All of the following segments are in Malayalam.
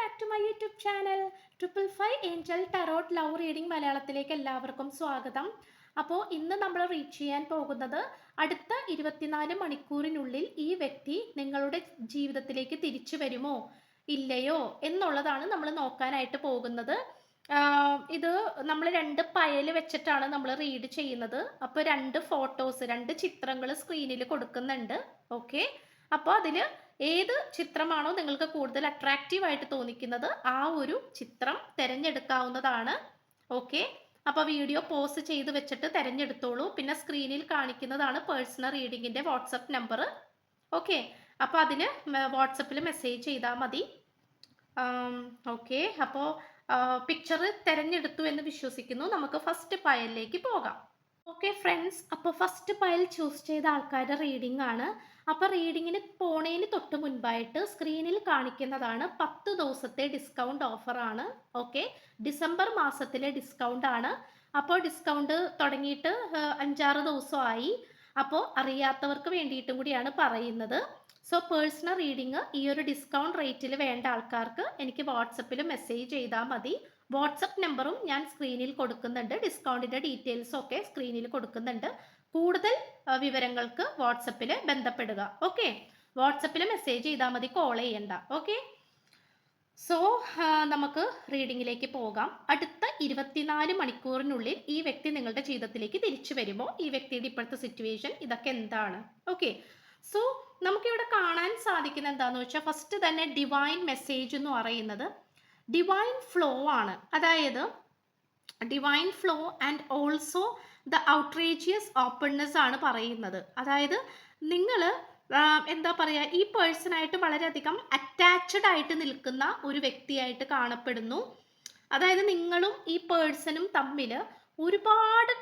Back to my YouTube channel 555 angel tarot love reading മലയാളത്തിലേക്ക് എല്ലാവർക്കും സ്വാഗതം. അപ്പോൾ ഇന്ന് നമ്മൾ റീച്ച് ചെയ്യാൻ പോകുന്നത് അടുത്ത 24 മണിക്കൂറിനുള്ളിൽ ഈ വ്യക്തി നിങ്ങളുടെ ജീവിതത്തിലേക്ക് തിരിച്ചു വരുമോ ഇല്ലയോ എന്നുള്ളതാണ് നമ്മൾ നോക്കാനായിട്ട് പോകുന്നത്. ഇത് നമ്മൾ 2 പയൽ വെച്ചിട്ടാണ് നമ്മൾ റീഡ് ചെയ്യുന്നത്. അപ്പോൾ 2 ഫോട്ടോസ് 2 ചിത്രങ്ങൾ സ്ക്രീനിൽ കൊടുക്കുന്നുണ്ട്. ഓക്കെ, അപ്പോൾ അതിൽ ഏത് ചിത്രമാണോ നിങ്ങൾക്ക് കൂടുതൽ അട്രാക്റ്റീവ് ആയിട്ട് തോന്നിക്കുന്നത് ആ ഒരു ചിത്രം തിരഞ്ഞെടുക്കാവുന്നതാണ്. ഓക്കെ, അപ്പോൾ വീഡിയോ പോസ് ചെയ്ത് വെച്ചിട്ട് തിരഞ്ഞെടുത്തോളൂ. പിന്നെ സ്ക്രീനിൽ കാണിക്കുന്നതാണ് പേഴ്സണൽ റീഡിങ്ങിൻ്റെ വാട്സപ്പ് നമ്പർ. ഓക്കെ, അപ്പോൾ അതിൽ വാട്സപ്പിൽ മെസ്സേജ് ചെയ്താൽ മതി. ഓക്കെ, അപ്പോൾ പിക്ചർ തിരഞ്ഞെടുത്തു എന്ന് വിശ്വസിക്കുന്നു. നമുക്ക് ഫസ്റ്റ് പയലിലേക്ക് പോകാം. ഓക്കെ ഫ്രണ്ട്സ്, അപ്പോൾ ഫസ്റ്റ് പയൽ ചൂസ് ചെയ്ത ആൾക്കാരുടെ റീഡിംഗ് ആണ്. അപ്പോൾ റീഡിങ്ങിന് പോണേന് തൊട്ട് മുൻപായിട്ട് സ്ക്രീനിൽ കാണിക്കുന്നതാണ് 10 ദിവസത്തെ ഡിസ്കൗണ്ട് ഓഫറാണ്. ഓക്കെ, ഡിസംബർ മാസത്തിലെ ഡിസ്കൗണ്ട് ആണ്. അപ്പോൾ ഡിസ്കൗണ്ട് തുടങ്ങിയിട്ട് 5-6 ദിവസമായി. അപ്പോൾ അറിയാത്തവർക്ക് വേണ്ടിയിട്ടും കൂടിയാണ് പറയുന്നത്. സോ പേഴ്സണൽ റീഡിങ് ഈ ഒരു ഡിസ്കൗണ്ട് റേറ്റിൽ വേണ്ട ആൾക്കാർക്ക് എനിക്ക് വാട്സപ്പിൽ മെസ്സേജ് ചെയ്താൽ മതി. വാട്സപ്പ് നമ്പറും ഞാൻ സ്ക്രീനിൽ കൊടുക്കുന്നുണ്ട്. ഡിസ്കൗണ്ടിൻ്റെ ഡീറ്റെയിൽസും ഒക്കെ സ്ക്രീനിൽ കൊടുക്കുന്നുണ്ട്. കൂടുതൽ വിവരങ്ങൾക്ക് വാട്സപ്പിൽ ബന്ധപ്പെടുക. ഓക്കെ, വാട്സപ്പിൽ മെസ്സേജ് ചെയ്താൽ മതി, കോൾ ചെയ്യണ്ട. ഓക്കെ, സോ നമുക്ക് റീഡിങ്ങിലേക്ക് പോകാം. അടുത്ത 24 മണിക്കൂറിനുള്ളിൽ ഈ വ്യക്തി നിങ്ങളുടെ ജീവിതത്തിലേക്ക് തിരിച്ചു വരുമോ, ഈ വ്യക്തിയുടെ ഇപ്പോഴത്തെ സിറ്റുവേഷൻ ഇതൊക്കെ എന്താണ്? ഓക്കെ, സോ നമുക്കിവിടെ കാണാൻ സാധിക്കുന്ന എന്താണെന്ന് വെച്ചാൽ ഫസ്റ്റ് തന്നെ ഡിവൈൻ മെസ്സേജ് എന്ന് പറയുന്നത് ഡിവൈൻ ഫ്ലോ ആണ്. അതായത് divine flow and also the outrageous openness ആണ് പറയുന്നത്. അതായത് നിങ്ങൾ എന്താ പറയുക, ഈ പേഴ്സണായിട്ട് വളരെയധികം അറ്റാച്ച്ഡ് ആയിട്ട് നിൽക്കുന്ന ഒരു വ്യക്തിയായിട്ട് കാണപ്പെടുന്നു. അതായത് നിങ്ങളും ഈ പേഴ്സണും തമ്മിൽ ഒരുപാട്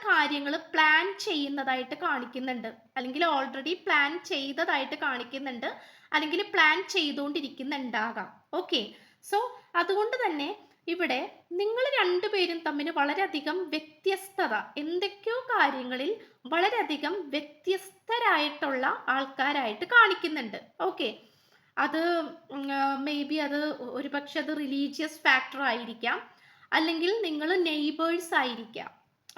കാര്യങ്ങൾ പ്ലാൻ ചെയ്യുന്നതായിട്ട് കാണിക്കുന്നുണ്ട്, അല്ലെങ്കിൽ ഓൾറെഡി പ്ലാൻ ചെയ്തതായിട്ട് കാണിക്കുന്നുണ്ട്, അല്ലെങ്കിൽ പ്ലാൻ ചെയ്തുകൊണ്ടിരിക്കുന്നുണ്ടാകാം. ഓക്കെ, സോ അതുകൊണ്ട് തന്നെ ഇവിടെ നിങ്ങൾ രണ്ടുപേരും തമ്മിൽ വളരെയധികം വ്യത്യസ്തത, എന്തൊക്കെയോ കാര്യങ്ങളിൽ വളരെയധികം വ്യത്യസ്തരായിട്ടുള്ള ആൾക്കാരായിട്ട് കാണിക്കുന്നുണ്ട്. ഓക്കെ, അത് മേ ബി അത് ഒരുപക്ഷെ അത് റിലീജിയസ് ഫാക്ടർ ആയിരിക്കാം, അല്ലെങ്കിൽ നിങ്ങൾ നെയ്ബേഴ്സ് ആയിരിക്കാം.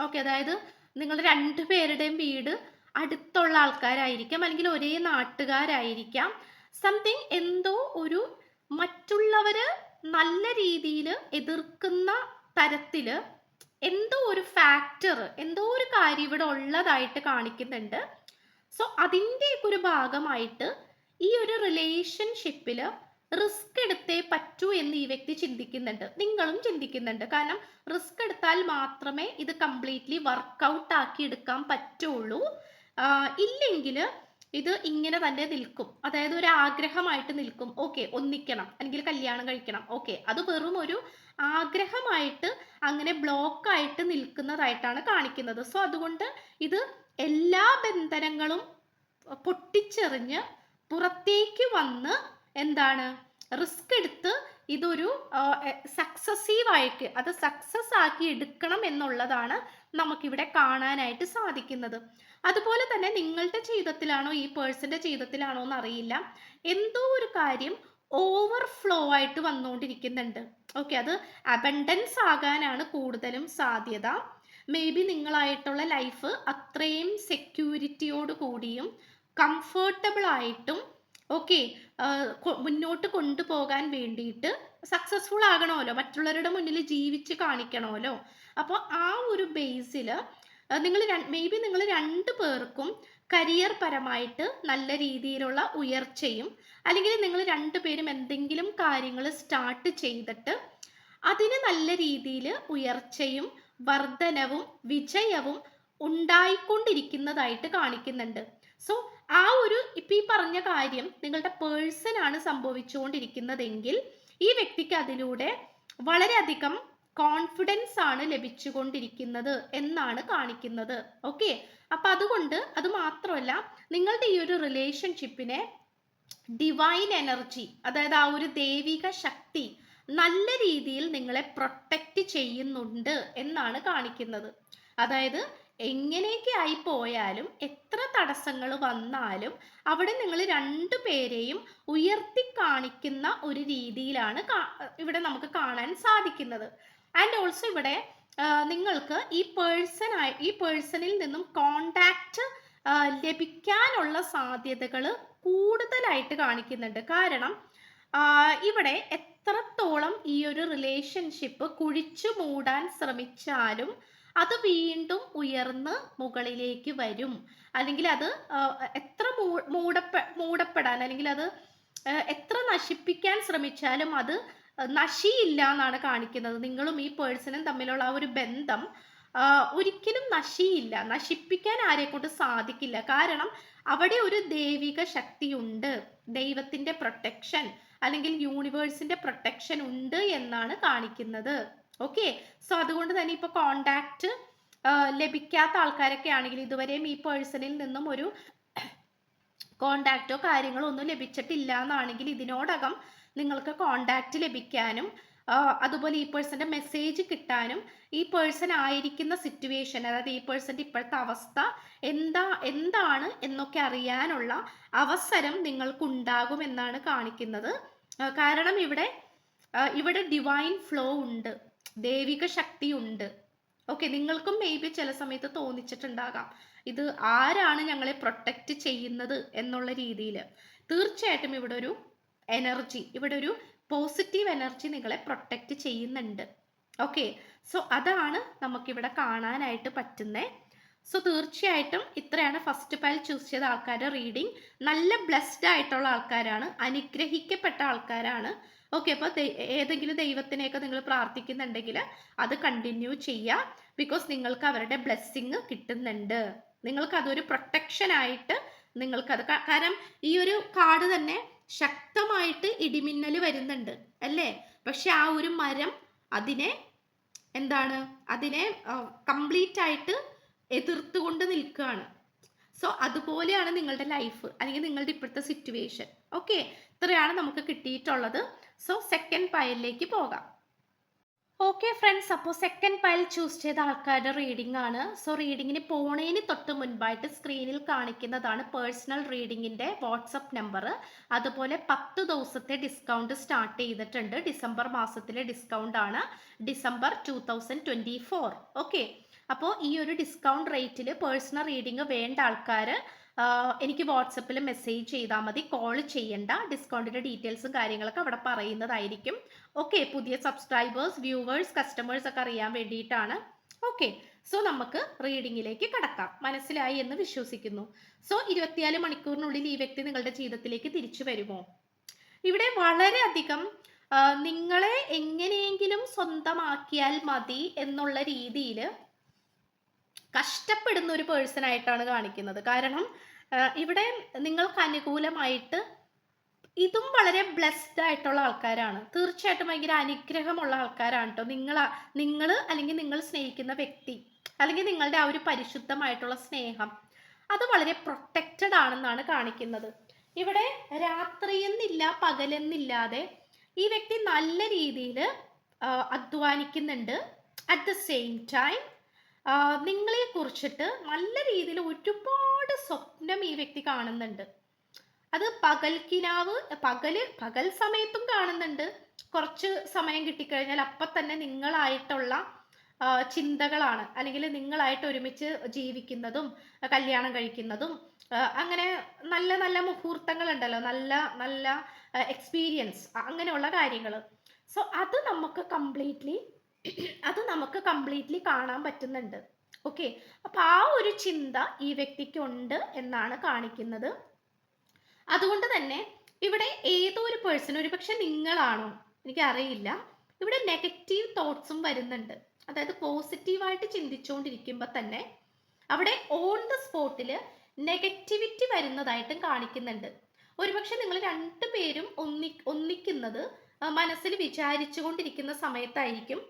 ഓക്കെ, അതായത് നിങ്ങൾ രണ്ടുപേരുടെയും വീട് അടുത്തുള്ള ആൾക്കാരായിരിക്കാം, അല്ലെങ്കിൽ ഒരേ നാട്ടുകാരായിരിക്കാം. സംതിങ് എന്തോ ഒരു മറ്റുള്ളവർ നല്ല രീതിയിൽ എതിർക്കുന്ന തരത്തിൽ എന്തോ ഒരു ഫാക്ടർ, എന്തോ ഒരു കാര്യം ഇവിടെ ഉള്ളതായിട്ട് കാണിക്കുന്നുണ്ട്. സോ അതിൻ്റെയൊക്കെ ഒരു ഭാഗമായിട്ട് ഈ ഒരു റിലേഷൻഷിപ്പിൽ റിസ്ക് എടുത്തേ പറ്റൂ എന്ന് ഈ വ്യക്തി ചിന്തിക്കുന്നുണ്ട്, നിങ്ങളും ചിന്തിക്കുന്നുണ്ട്. കാരണം റിസ്ക് എടുത്താൽ മാത്രമേ ഇത് കംപ്ലീറ്റ്ലി വർക്കൗട്ട് ആക്കി എടുക്കാൻ പറ്റുള്ളൂ. ഇല്ലെങ്കിൽ ഇത് ഇങ്ങനെ തന്നെ നിൽക്കും. അതായത് ഒരു ആഗ്രഹമായിട്ട് നിൽക്കും. ഓക്കെ, ഒന്നിക്കണം അല്ലെങ്കിൽ കല്യാണം കഴിക്കണം. ഓക്കെ, അത് വെറും ഒരു ആഗ്രഹമായിട്ട് അങ്ങനെ ബ്ലോക്കായിട്ട് നിൽക്കുന്നതായിട്ടാണ് കാണിക്കുന്നത്. സോ അതുകൊണ്ട് ഇത് എല്ലാ ബന്ധനങ്ങളും പൊട്ടിച്ചെറിഞ്ഞ് പുറത്തേക്ക് വന്ന് എന്താണ് റിസ്ക് എടുത്ത് ഇതൊരു സക്സസീവായിട്ട് അത് സക്സസ് ആക്കി എടുക്കണം എന്നുള്ളതാണ് നമുക്കിവിടെ കാണാനായിട്ട് സാധിക്കുന്നത്. അതുപോലെ തന്നെ നിങ്ങളുടെ ജീവിതത്തിലാണോ ഈ പേഴ്സന്റെ ജീവിതത്തിലാണോ എന്ന് അറിയില്ല, എന്തോ ഒരു കാര്യം ഓവർഫ്ലോ ആയിട്ട് വന്നുകൊണ്ടിരിക്കുന്നുണ്ട്. ഓക്കെ, അത് അബണ്ടൻസ് ആകാനാണ് കൂടുതലും സാധ്യത. മേ ബി നിങ്ങളായിട്ടുള്ള ലൈഫ് അത്രയും സെക്യൂരിറ്റിയോട് കൂടിയും കംഫർട്ടബിൾ ആയിട്ടും ഓക്കെ മുന്നോട്ട് കൊണ്ടുപോകാൻ വേണ്ടിയിട്ട് സക്സസ്ഫുൾ ആകണമല്ലോ, മറ്റുള്ളവരുടെ മുന്നിൽ ജീവിച്ച് കാണിക്കണമല്ലോ. അപ്പോൾ ആ ഒരു ബേസിൽ മേ ബി നിങ്ങൾ 2 പേർക്കും കരിയർ പരമായിട്ട് നല്ല രീതിയിലുള്ള ഉയർച്ചയും, അല്ലെങ്കിൽ നിങ്ങൾ 2 പേരും എന്തെങ്കിലും കാര്യങ്ങൾ സ്റ്റാർട്ട് ചെയ്തിട്ട് അതിന് നല്ല രീതിയിൽ ഉയർച്ചയും വർധനവും വിജയവും ഉണ്ടായിക്കൊണ്ടിരിക്കുന്നതായിട്ട് കാണിക്കുന്നുണ്ട്. സോ ആ ഒരു ഇപ്പം ഈ പറഞ്ഞ കാര്യം നിങ്ങളുടെ പേഴ്സൺ ആണ് സംഭവിച്ചുകൊണ്ടിരിക്കുന്നതെങ്കിൽ ഈ വ്യക്തിക്ക് അതിലൂടെ വളരെയധികം കോൺഫിഡൻസ് ആണ് ലഭിച്ചുകൊണ്ടിരിക്കുന്നത് എന്നാണ് കാണിക്കുന്നത്. ഓക്കെ, അപ്പം അതുകൊണ്ട് അത് മാത്രമല്ല, നിങ്ങളുടെ ഈ ഒരു റിലേഷൻഷിപ്പിനെ ഡിവൈൻ എനർജി, അതായത് ആ ഒരു ദൈവിക ശക്തി നല്ല രീതിയിൽ നിങ്ങളെ പ്രൊട്ടക്റ്റ് ചെയ്യുന്നുണ്ട് എന്നാണ് കാണിക്കുന്നത്. അതായത് എങ്ങനെയൊക്കെ ആയി പോയാലും എത്ര തടസ്സങ്ങൾ വന്നാലും അവിടെ നിങ്ങൾ രണ്ടുപേരെയും ഉയർത്തി കാണിക്കുന്ന ഒരു രീതിയിലാണ് ഇവിടെ നമുക്ക് കാണാൻ സാധിക്കുന്നത്. ആൻഡ് ഓൾസോ ഇവിടെ നിങ്ങൾക്ക് ഈ പേഴ്സണിൽ നിന്നും കോണ്ടാക്റ്റ് ലഭിക്കാനുള്ള സാധ്യതകൾ കൂടുതലായിട്ട് കാണിക്കുന്നുണ്ട്. കാരണം ഇവിടെ എത്രത്തോളം ഈ ഒരു റിലേഷൻഷിപ്പ് കുഴിച്ചു മൂടാൻ ശ്രമിച്ചാലും അത് വീണ്ടും ഉയർന്ന് മുകളിലേക്ക് വരും. അല്ലെങ്കിൽ അത് എത്ര മൂടപ്പെടാൻ അല്ലെങ്കിൽ അത് എത്ര നശിപ്പിക്കാൻ ശ്രമിച്ചാലും അത് നശിയില്ല എന്നാണ് കാണിക്കുന്നത്. നിങ്ങളും ഈ പേഴ്സണും തമ്മിലുള്ള ആ ഒരു ബന്ധം ഒരിക്കലും നശിയില്ല. നശിപ്പിക്കാൻ ആരെ കൊണ്ട് സാധിക്കില്ല. കാരണം അവിടെ ഒരു ദൈവിക ശക്തിയുണ്ട്, ദൈവത്തിന്റെ പ്രൊട്ടക്ഷൻ അല്ലെങ്കിൽ യൂണിവേഴ്സിന്റെ പ്രൊട്ടക്ഷൻ ഉണ്ട് എന്നാണ് കാണിക്കുന്നത്. ഓക്കെ, സോ അതുകൊണ്ട് തന്നെ ഇപ്പൊ കോണ്ടാക്ട് ലഭിക്കാത്ത ആൾക്കാരൊക്കെ ആണെങ്കിൽ, ഇതുവരെയും ഈ പേഴ്സണിൽ നിന്നും ഒരു കോണ്ടാക്റ്റോ കാര്യങ്ങളോ ഒന്നും ലഭിച്ചിട്ടില്ല എന്നാണെങ്കിൽ ഇതിനോടകം നിങ്ങൾക്ക് കോണ്ടാക്ട് ലഭിക്കാനും അതുപോലെ ഈ പേഴ്സന്റെ മെസ്സേജ് കിട്ടാനും ഈ പേഴ്സൺ ആയിരിക്കുന്ന സിറ്റുവേഷൻ, അതായത് ഈ പേഴ്സന്റെ ഇപ്പോഴത്തെ അവസ്ഥ എന്താണ് എന്നൊക്കെ അറിയാനുള്ള അവസരം നിങ്ങൾക്കുണ്ടാകും എന്നാണ് കാണിക്കുന്നത്. കാരണം ഇവിടെ ഡിവൈൻ ഫ്ലോ ഉണ്ട്, ദൈവിക ശക്തി ഉണ്ട്. ഓക്കെ, നിങ്ങൾക്കും മേ ബി ചില സമയത്ത് തോന്നിച്ചിട്ടുണ്ടാകാം ഇത് ആരാണ് ഞങ്ങളെ പ്രൊട്ടക്റ്റ് ചെയ്യുന്നത് എന്നുള്ള രീതിയിൽ. തീർച്ചയായിട്ടും ഇവിടെ ഒരു എനർജി, ഇവിടെ ഒരു പോസിറ്റീവ് എനർജി നിങ്ങളെ പ്രൊട്ടക്റ്റ് ചെയ്യുന്നുണ്ട്. ഓക്കെ, സോ അതാണ് നമുക്കിവിടെ കാണാനായിട്ട് പറ്റുന്നത്. സോ തീർച്ചയായിട്ടും ഇത്രയാണ് ഫസ്റ്റ് പൈൽ ചൂസ് ചെയ്ത ആൾക്കാരുടെ റീഡിങ്. നല്ല ബ്ലെസ്ഡ് ആയിട്ടുള്ള ആൾക്കാരാണ്, അനുഗ്രഹിക്കപ്പെട്ട ആൾക്കാരാണ്. ഓക്കെ, അപ്പോൾ ഏതെങ്കിലും ദൈവത്തിനെയൊക്കെ നിങ്ങൾ പ്രാർത്ഥിക്കുന്നുണ്ടെങ്കിൽ അത് കണ്ടിന്യൂ ചെയ്യുക. ബിക്കോസ് നിങ്ങൾക്ക് അവരുടെ ബ്ലെസ്സിങ് കിട്ടുന്നുണ്ട്. നിങ്ങൾക്ക് അതൊരു പ്രൊട്ടക്ഷൻ ആയിട്ട് നിങ്ങൾക്കത്, കാരണം ഈ ഒരു കാർഡ് തന്നെ ശക്തമായിട്ട് ഇടിമിന്നൽ വരുന്നുണ്ട് അല്ലേ? പക്ഷെ ആ ഒരു മരം അതിനെ കംപ്ലീറ്റ് ആയിട്ട് എതിർത്തുകൊണ്ട് നിൽക്കുകയാണ്. സോ അതുപോലെയാണ് നിങ്ങളുടെ ലൈഫ് അല്ലെങ്കിൽ നിങ്ങളുടെ ഇപ്പോഴത്തെ സിറ്റുവേഷൻ. ഓക്കെ, ഇത്രയാണ് നമുക്ക് കിട്ടിയിട്ടുള്ളത്. സോ സെക്കൻഡ് പൈലിലേക്ക് പോകാം. ഓക്കെ ഫ്രണ്ട്സ്, അപ്പോൾ സെക്കൻഡ് പൈൽ ചൂസ് ചെയ്ത ആൾക്കാരുടെ റീഡിംഗ് ആണ്. സോ റീഡിങ്ങിന് പോണേന് തൊട്ട് മുൻപായിട്ട് സ്ക്രീനിൽ കാണിക്കുന്നതാണ് പേഴ്സണൽ റീഡിങ്ങിൻ്റെ വാട്സപ്പ് നമ്പർ. അതുപോലെ 10 ദിവസത്തെ ഡിസ്കൗണ്ട് സ്റ്റാർട്ട് ചെയ്തിട്ടുണ്ട്. ഡിസംബർ മാസത്തിലെ ഡിസ്കൗണ്ട് ആണ്, ഡിസംബർ 2024. ഓക്കെ, അപ്പോൾ ഈ ഒരു ഡിസ്കൗണ്ട് റേറ്റിൽ പേഴ്സണൽ റീഡിങ് വേണ്ട ആൾക്കാർ എനിക്ക് വാട്സപ്പിൽ മെസ്സേജ് ചെയ്താൽ മതി, കോൾ ചെയ്യണ്ട. ഡിസ്കൗണ്ടിൻ്റെ ഡീറ്റെയിൽസും കാര്യങ്ങളൊക്കെ അവിടെ പറയുന്നതായിരിക്കും. ഓക്കെ, പുതിയ സബ്സ്ക്രൈബേഴ്സ്, വ്യൂവേഴ്സ്, കസ്റ്റമേഴ്സ് ഒക്കെ അറിയാൻ വേണ്ടിയിട്ടാണ്. ഓക്കെ, സോ നമുക്ക് റീഡിങ്ങിലേക്ക് കടക്കാം. മനസ്സിലായി എന്ന് വിശ്വസിക്കുന്നു. സോ 24 മണിക്കൂറിനുള്ളിൽ ഈ വ്യക്തി നിങ്ങളുടെ ജീവിതത്തിലേക്ക് തിരിച്ചു വരുമോ? ഇവിടെ വളരെയധികം നിങ്ങളെ എങ്ങനെയെങ്കിലും സ്വന്തമാക്കിയാൽ മതി എന്നുള്ള രീതിയിൽ കഷ്ടപ്പെടുന്ന ഒരു പേഴ്സൺ ആയിട്ടാണ് കാണിക്കുന്നത്. കാരണം ഇവിടെ നിങ്ങൾക്ക് അനുകൂലമായിട്ട് ഇതും വളരെ ബ്ലെസ്ഡ് ആയിട്ടുള്ള ആൾക്കാരാണ്. തീർച്ചയായിട്ടും ഭയങ്കര അനുഗ്രഹമുള്ള ആൾക്കാരാണ് കേട്ടോ. നിങ്ങൾ അല്ലെങ്കിൽ നിങ്ങൾ സ്നേഹിക്കുന്ന വ്യക്തി അല്ലെങ്കിൽ നിങ്ങളുടെ ആ ഒരു പരിശുദ്ധമായിട്ടുള്ള സ്നേഹം അത് വളരെ പ്രൊട്ടക്റ്റഡ് ആണെന്നാണ് കാണിക്കുന്നത്. ഇവിടെ രാത്രിയെന്നില്ല പകലെന്നില്ലാതെ ഈ വ്യക്തി നല്ല രീതിയിൽ അധ്വാനിക്കുന്നുണ്ട്. അറ്റ് ദ സെയിം ടൈം നിങ്ങളെ കുറിച്ചിട്ട് നല്ല രീതിയിൽ ഒരുപാട് സ്വപ്നം ഈ വ്യക്തി കാണുന്നുണ്ട്. അത് പകൽ സമയത്തും കാണുന്നുണ്ട്. കുറച്ച് സമയം കിട്ടിക്കഴിഞ്ഞാൽ അപ്പം തന്നെ നിങ്ങളായിട്ടുള്ള ചിന്തകളാണ്, അല്ലെങ്കിൽ നിങ്ങളായിട്ട് ഒരുമിച്ച് ജീവിക്കുന്നതും കല്യാണം കഴിക്കുന്നതും അങ്ങനെ നല്ല നല്ല മുഹൂർത്തങ്ങൾ ഉണ്ടല്ലോ, നല്ല നല്ല എക്സ്പീരിയൻസ്, അങ്ങനെയുള്ള കാര്യങ്ങൾ. സോ അത് നമുക്ക് കംപ്ലീറ്റ്ലി കാണാൻ പറ്റുന്നുണ്ട്. ഓക്കെ, അപ്പൊ ആ ഒരു ചിന്ത ഈ വ്യക്തിക്കുണ്ട് എന്നാണ് കാണിക്കുന്നത്. അതുകൊണ്ട് തന്നെ ഇവിടെ ഏതോ ഒരു പേഴ്സൺ, ഒരു പക്ഷെ നിങ്ങളാണോ എനിക്കറിയില്ല, ഇവിടെ നെഗറ്റീവ് തോട്ട്സും വരുന്നുണ്ട്. അതായത് പോസിറ്റീവായിട്ട് ചിന്തിച്ചുകൊണ്ടിരിക്കുമ്പോൾ തന്നെ അവിടെ ഓൺ ദ സ്പോട്ടിൽ നെഗറ്റിവിറ്റി വരുന്നതായിട്ടും കാണിക്കുന്നുണ്ട്. ഒരുപക്ഷെ നിങ്ങൾ രണ്ടുപേരും ഒന്നിക്കുന്നത് മനസ്സിൽ വിചാരിച്ചു കൊണ്ടിരിക്കുന്ന സമയത്തായിരിക്കും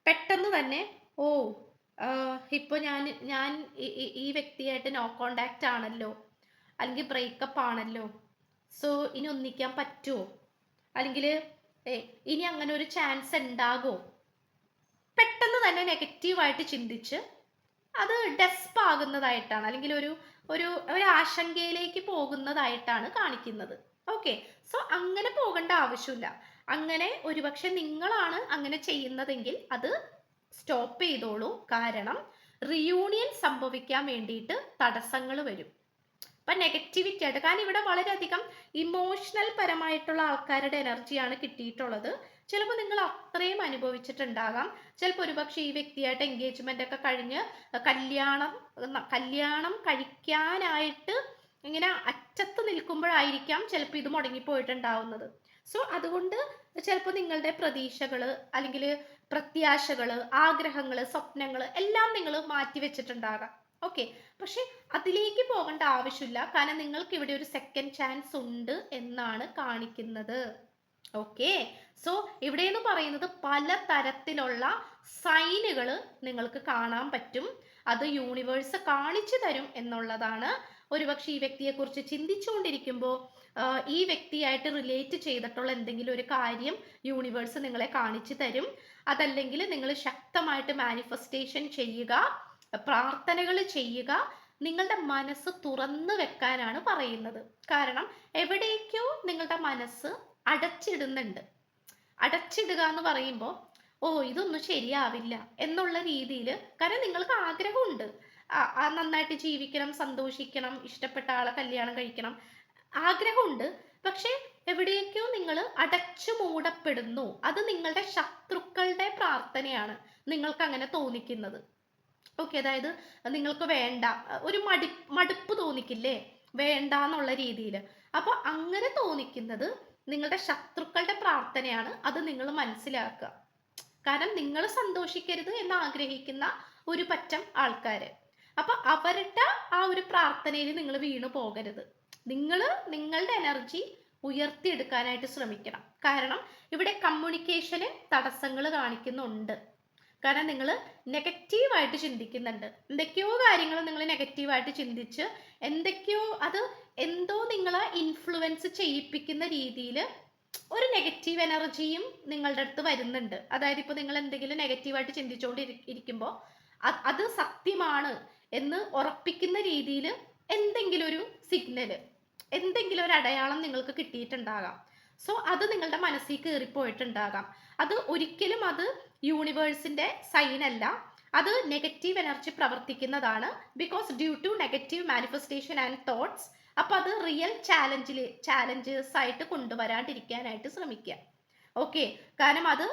പെട്ടെന്ന് തന്നെ ഇപ്പോൾ ഞാൻ ഈ വ്യക്തിയായിട്ട് നോ കോണ്ടാക്റ്റ് ആണല്ലോ, അല്ലെങ്കിൽ ബ്രേക്കപ്പ് ആണല്ലോ, സോ ഇനി ഒന്നിക്കാൻ പറ്റുമോ, അല്ലെങ്കിൽ ഇനി അങ്ങനെ ഒരു ചാൻസ് ഉണ്ടാകുമോ, പെട്ടെന്ന് തന്നെ നെഗറ്റീവായിട്ട് ചിന്തിച്ച് അത് ഡെസ്പ് ആകുന്നതായിട്ടാണ്, അല്ലെങ്കിൽ ഒരു ഒരു ഒരു ആശങ്കയിലേക്ക് പോകുന്നതായിട്ടാണ് കാണിക്കുന്നത്. ഓക്കെ, സോ അങ്ങനെ പോകേണ്ട ആവശ്യമില്ല. അങ്ങനെ ഒരുപക്ഷെ നിങ്ങളാണ് അങ്ങനെ ചെയ്യുന്നതെങ്കിൽ അത് സ്റ്റോപ്പ് ചെയ്തോളൂ. കാരണം റിയൂണിയൻ സംഭവിക്കാൻ വേണ്ടിയിട്ട് തടസ്സങ്ങൾ വരും. അപ്പൊ നെഗറ്റിവിറ്റി ആയിട്ട്, കാരണം ഇവിടെ വളരെയധികം ഇമോഷണൽ പരമായിട്ടുള്ള ആൾക്കാരുടെ എനർജിയാണ് കിട്ടിയിട്ടുള്ളത്. ചിലപ്പോൾ നിങ്ങൾ അത്രയും അനുഭവിച്ചിട്ടുണ്ടാകാം. ചിലപ്പോൾ ഒരുപക്ഷെ ഈ വ്യക്തിയായിട്ട് എൻഗേജ്മെന്റ് ഒക്കെ കഴിഞ്ഞ് കല്യാണം കഴിക്കാനായിട്ട് ഇങ്ങനെ അറ്റത്ത് നിൽക്കുമ്പോഴായിരിക്കാം ചിലപ്പോൾ ഇത് മുടങ്ങിപ്പോയിട്ടുണ്ടാവുന്നത്. സോ അതുകൊണ്ട് ചിലപ്പോൾ നിങ്ങളുടെ പ്രതീക്ഷകള്, അല്ലെങ്കിൽ പ്രത്യാശകള്, ആഗ്രഹങ്ങള്, സ്വപ്നങ്ങള് എല്ലാം നിങ്ങൾ മാറ്റി വെച്ചിട്ടുണ്ടാകാം. ഓക്കെ, പക്ഷെ അതിലേക്ക് പോകേണ്ട ആവശ്യമില്ല. കാരണം നിങ്ങൾക്ക് ഇവിടെ ഒരു സെക്കൻഡ് ചാൻസ് ഉണ്ട് എന്നാണ് കാണിക്കുന്നത്. ഓക്കെ, സോ ഇവിടെ എന്ന് പറയുന്നത് പല തരത്തിലുള്ള സൈനുകൾ നിങ്ങൾക്ക് കാണാൻ പറ്റും. അത് യൂണിവേഴ്സ് കാണിച്ചു തരും എന്നുള്ളതാണ്. ഒരുപക്ഷെ ഈ വ്യക്തിയെ കുറിച്ച് ചിന്തിച്ചുകൊണ്ടിരിക്കുമ്പോൾ ഈ വ്യക്തിയായിട്ട് റിലേറ്റ് ചെയ്തിട്ടുള്ള എന്തെങ്കിലും ഒരു കാര്യം യൂണിവേഴ്സ് നിങ്ങളെ കാണിച്ചു തരും. അതല്ലെങ്കിൽ നിങ്ങൾ ശക്തമായിട്ട് മാനിഫെസ്റ്റേഷൻ ചെയ്യുക, പ്രാർത്ഥനകൾ ചെയ്യുക, നിങ്ങളുടെ മനസ്സ് തുറന്നു വെക്കാനാണ് പറയുന്നത്. കാരണം എവിടേക്കോ നിങ്ങളുടെ മനസ്സ് അടച്ചിടുന്നുണ്ട്. അടച്ചിടുക എന്ന് പറയുമ്പോൾ ഓ ഇതൊന്നും ശരിയാവില്ല എന്നുള്ള രീതിയിൽ, കാരണം നിങ്ങൾക്ക് ആഗ്രഹമുണ്ട് നന്നായിട്ട് ജീവിക്കണം, സന്തോഷിക്കണം, ഇഷ്ടപ്പെട്ട ആളെ കല്യാണം കഴിക്കണം, ആഗ്രഹമുണ്ട്. പക്ഷെ എവിടേക്കോ നിങ്ങൾ അടച്ചു മൂടപ്പെടുന്നു. അത് നിങ്ങളുടെ ശത്രുക്കളുടെ പ്രാർത്ഥനയാണ് നിങ്ങൾക്ക് അങ്ങനെ തോന്നിക്കുന്നത്. ഓക്കെ, അതായത് നിങ്ങൾക്ക് വേണ്ട, ഒരു മടുപ്പ് തോന്നിക്കില്ലേ, വേണ്ട എന്നുള്ള രീതിയിൽ. അപ്പൊ അങ്ങനെ തോന്നിക്കുന്നത് നിങ്ങളുടെ ശത്രുക്കളുടെ പ്രാർത്ഥനയാണ്. അത് നിങ്ങൾ മനസ്സിലാക്കുക. കാരണം നിങ്ങൾ സന്തോഷിക്കരുത് എന്ന് ആഗ്രഹിക്കുന്ന ഒരു പറ്റം ആൾക്കാര്, അപ്പൊ അവരുടെ ആ ഒരു പ്രാർത്ഥനയിൽ നിങ്ങൾ വീണു പോകരുത്. നിങ്ങൾ നിങ്ങളുടെ എനർജി ഉയർത്തിയെടുക്കാനായിട്ട് ശ്രമിക്കണം. കാരണം ഇവിടെ കമ്മ്യൂണിക്കേഷന് തടസ്സങ്ങൾ കാണിക്കുന്നുണ്ട്. കാരണം നിങ്ങൾ നെഗറ്റീവായിട്ട് ചിന്തിക്കുന്നുണ്ട്. എന്തൊക്കെയോ കാര്യങ്ങൾ നിങ്ങൾ നെഗറ്റീവായിട്ട് ചിന്തിച്ച് എന്തൊക്കെയോ അത് എന്തോ നിങ്ങളെ ഇൻഫ്ലുവൻസ് ചെയ്യിപ്പിക്കുന്ന രീതിയിൽ ഒരു നെഗറ്റീവ് എനർജിയും നിങ്ങളുടെ അടുത്ത് വരുന്നുണ്ട്. അതായത് ഇപ്പോൾ നിങ്ങൾ എന്തെങ്കിലും നെഗറ്റീവായിട്ട് ചിന്തിച്ചുകൊണ്ടിരിക്കുമ്പോൾ അത് സത്യമാണ് എന്ന് ഉറപ്പിക്കുന്ന രീതിയിൽ എന്തെങ്കിലും ഒരു സിഗ്നല്, എന്തെങ്കിലും ഒരു അടയാളം നിങ്ങൾക്ക് കിട്ടിയിട്ടുണ്ടാകാം. സോ അത് നിങ്ങളുടെ മനസ്സിൽ കയറിപ്പോയിട്ടുണ്ടാകാം. അത് ഒരിക്കലും അത് യൂണിവേഴ്സിന്റെ സൈൻ അല്ല. അത് നെഗറ്റീവ് എനർജി പ്രവർത്തിക്കുന്നതാണ്. Because due to negative manifestation and thoughts. അപ്പൊ അത് റിയൽ ചാലഞ്ചേഴ്സ് ആയിട്ട് കൊണ്ടുവരാണ്ടിരിക്കാനായിട്ട് ശ്രമിക്കുക. ഓക്കെ, കാരണം അത്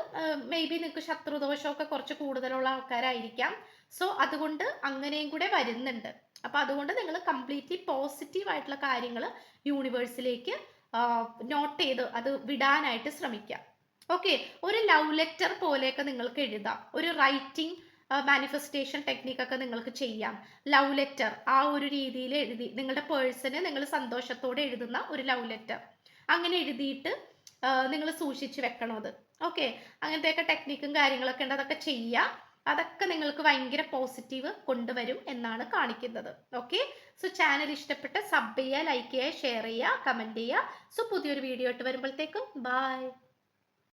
മേ ബി നിങ്ങൾക്ക് ശത്രുദോഷമൊക്കെ കുറച്ച് കൂടുതലുള്ള ആൾക്കാരായിരിക്കാം. സോ അതുകൊണ്ട് അങ്ങനെയും കൂടെ വരുന്നുണ്ട്. അപ്പൊ അതുകൊണ്ട് നിങ്ങൾ കംപ്ലീറ്റ്ലി പോസിറ്റീവ് ആയിട്ടുള്ള കാര്യങ്ങൾ യൂണിവേഴ്സിലേക്ക് നോട്ട് ചെയ്ത് അത് വിടാനായിട്ട് ശ്രമിക്കാം. ഓക്കെ, ഒരു ലവ് ലെറ്റർ പോലെയൊക്കെ നിങ്ങൾക്ക് എഴുതാം. ഒരു റൈറ്റിംഗ് മാനിഫെസ്റ്റേഷൻ ടെക്നിക്കൊക്കെ നിങ്ങൾക്ക് ചെയ്യാം. ലവ് ലെറ്റർ ആ ഒരു രീതിയിൽ എഴുതി നിങ്ങളുടെ പേഴ്സണ് നിങ്ങൾ സന്തോഷത്തോടെ എഴുതുന്ന ഒരു ലവ് ലെറ്റർ അങ്ങനെ എഴുതിയിട്ട് നിങ്ങൾ സൂക്ഷിച്ച് വെക്കണം അത്. ഓക്കെ, അങ്ങനത്തെയൊക്കെ ടെക്നിക്കും കാര്യങ്ങളൊക്കെ ഉണ്ട്, അതൊക്കെ ചെയ്യാം. അതൊക്കെ നിങ്ങൾക്ക് ഭയങ്കര പോസിറ്റീവ് കൊണ്ടുവരും എന്നാണ് കാണിക്കുന്നത്. ഓക്കെ, സോ ചാനൽ ഇഷ്ടപ്പെട്ട സബ് ചെയ്യുക, ലൈക്ക് ചെയ്യുക, ഷെയർ ചെയ്യുക, കമന്റ് ചെയ്യുക. സോ പുതിയൊരു വീഡിയോ ആയിട്ട് വരുമ്പോഴത്തേക്കും ബൈ.